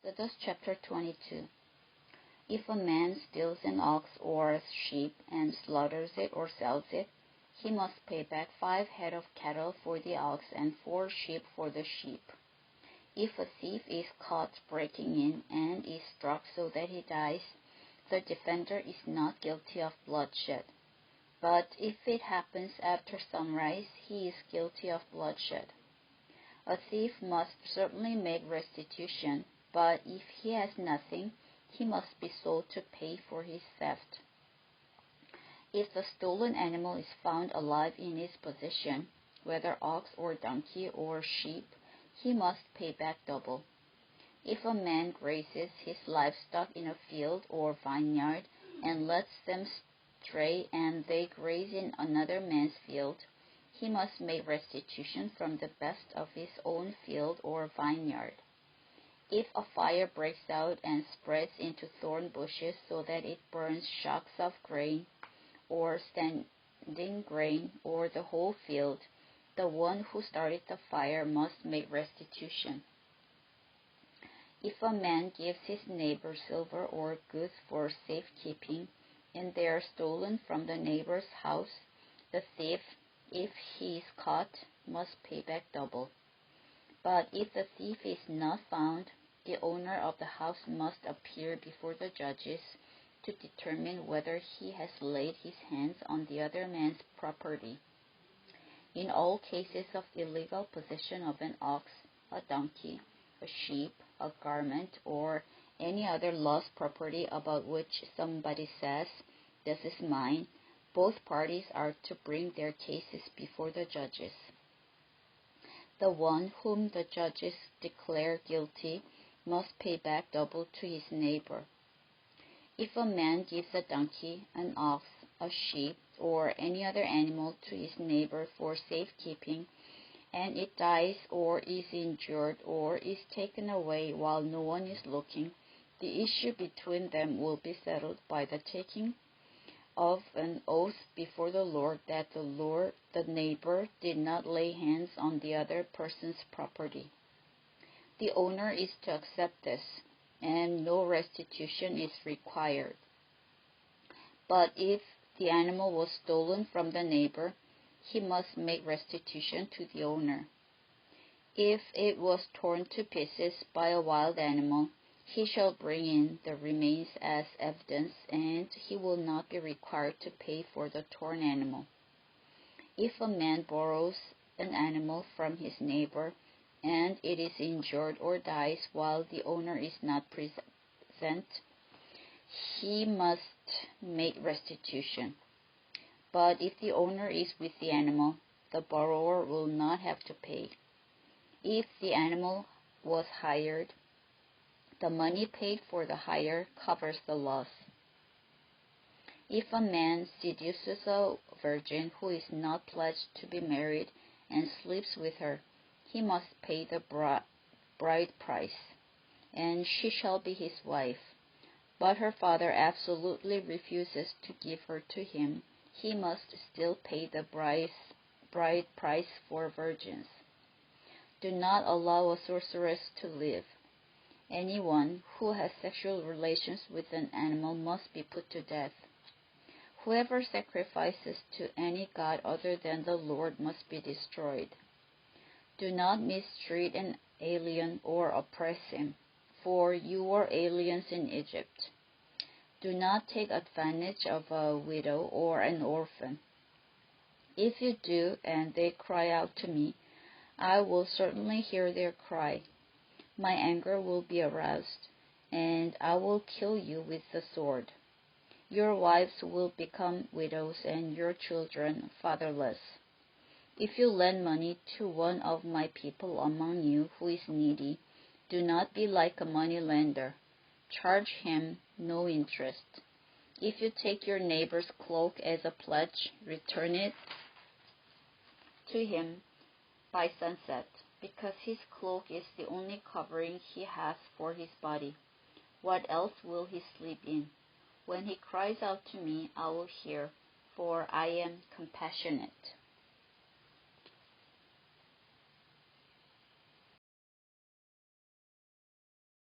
Exodus chapter 22. If a man steals an ox or sheep and slaughters it or sells it, he must pay back 5 head of cattle for the ox and 4 sheep for the sheep. If a thief is caught breaking in and is struck so that he dies, the defender is not guilty of bloodshed. But if it happens after sunrise, he is guilty of bloodshed. A thief must certainly make restitution, but if he has nothing, he must be sold to pay for his theft. If the stolen animal is found alive in his possession, whether ox or donkey or sheep, he must pay back double. If a man grazes his livestock in a field or vineyard and lets them stray and they graze in another man's field, he must make restitution from the best of his own field or vineyard. If a fire breaks out and spreads into thorn bushes so that it burns shocks of grain or standing grain or the whole field, the one who started the fire must make restitution. If a man gives his neighbor silver or goods for safekeeping, and they are stolen from the neighbor's house, the thief, if he is caught, must pay back double. But if the thief is not found, the owner of the house must appear before the judges to determine whether he has laid his hands on the other man's property. In all cases of illegal possession of an ox, a donkey, a sheep, a garment, or any other lost property about which somebody says, "This is mine," both parties are to bring their cases before the judges. The one whom the judges declare guilty must pay back double to his neighbor. If a man gives a donkey, an ox, a sheep, or any other animal to his neighbor for safekeeping, and it dies or is injured or is taken away while no one is looking, the issue between them will be settled by the taking of an oath before the Lord that the neighbor did not lay hands on the other person's property. The owner is to accept this, and no restitution is required. But if the animal was stolen from the neighbor, he must make restitution to the owner. If it was torn to pieces by a wild animal, he shall bring in the remains as evidence, and he will not be required to pay for the torn animal. If a man borrows an animal from his neighbor, and it is injured or dies while the owner is not present, he must make restitution. But if the owner is with the animal, the borrower will not have to pay. If the animal was hired, the money paid for the hire covers the loss. If a man seduces a virgin who is not pledged to be married and sleeps with her, he must pay the bride price, and she shall be his wife. But her father absolutely refuses to give her to him, he must still pay the bride price for virgins. Do not allow a sorceress to live. Anyone who has sexual relations with an animal must be put to death. Whoever sacrifices to any god other than the Lord must be destroyed. Do not mistreat an alien or oppress him, for you were aliens in Egypt. Do not take advantage of a widow or an orphan. If you do, and they cry out to me, I will certainly hear their cry. My anger will be aroused, and I will kill you with the sword. Your wives will become widows and your children fatherless. If you lend money to one of my people among you who is needy, do not be like a moneylender. Charge him no interest. If you take your neighbor's cloak as a pledge, return it to him by sunset, because his cloak is the only covering he has for his body. What else will he sleep in? When he cries out to me, I will hear, for I am compassionate.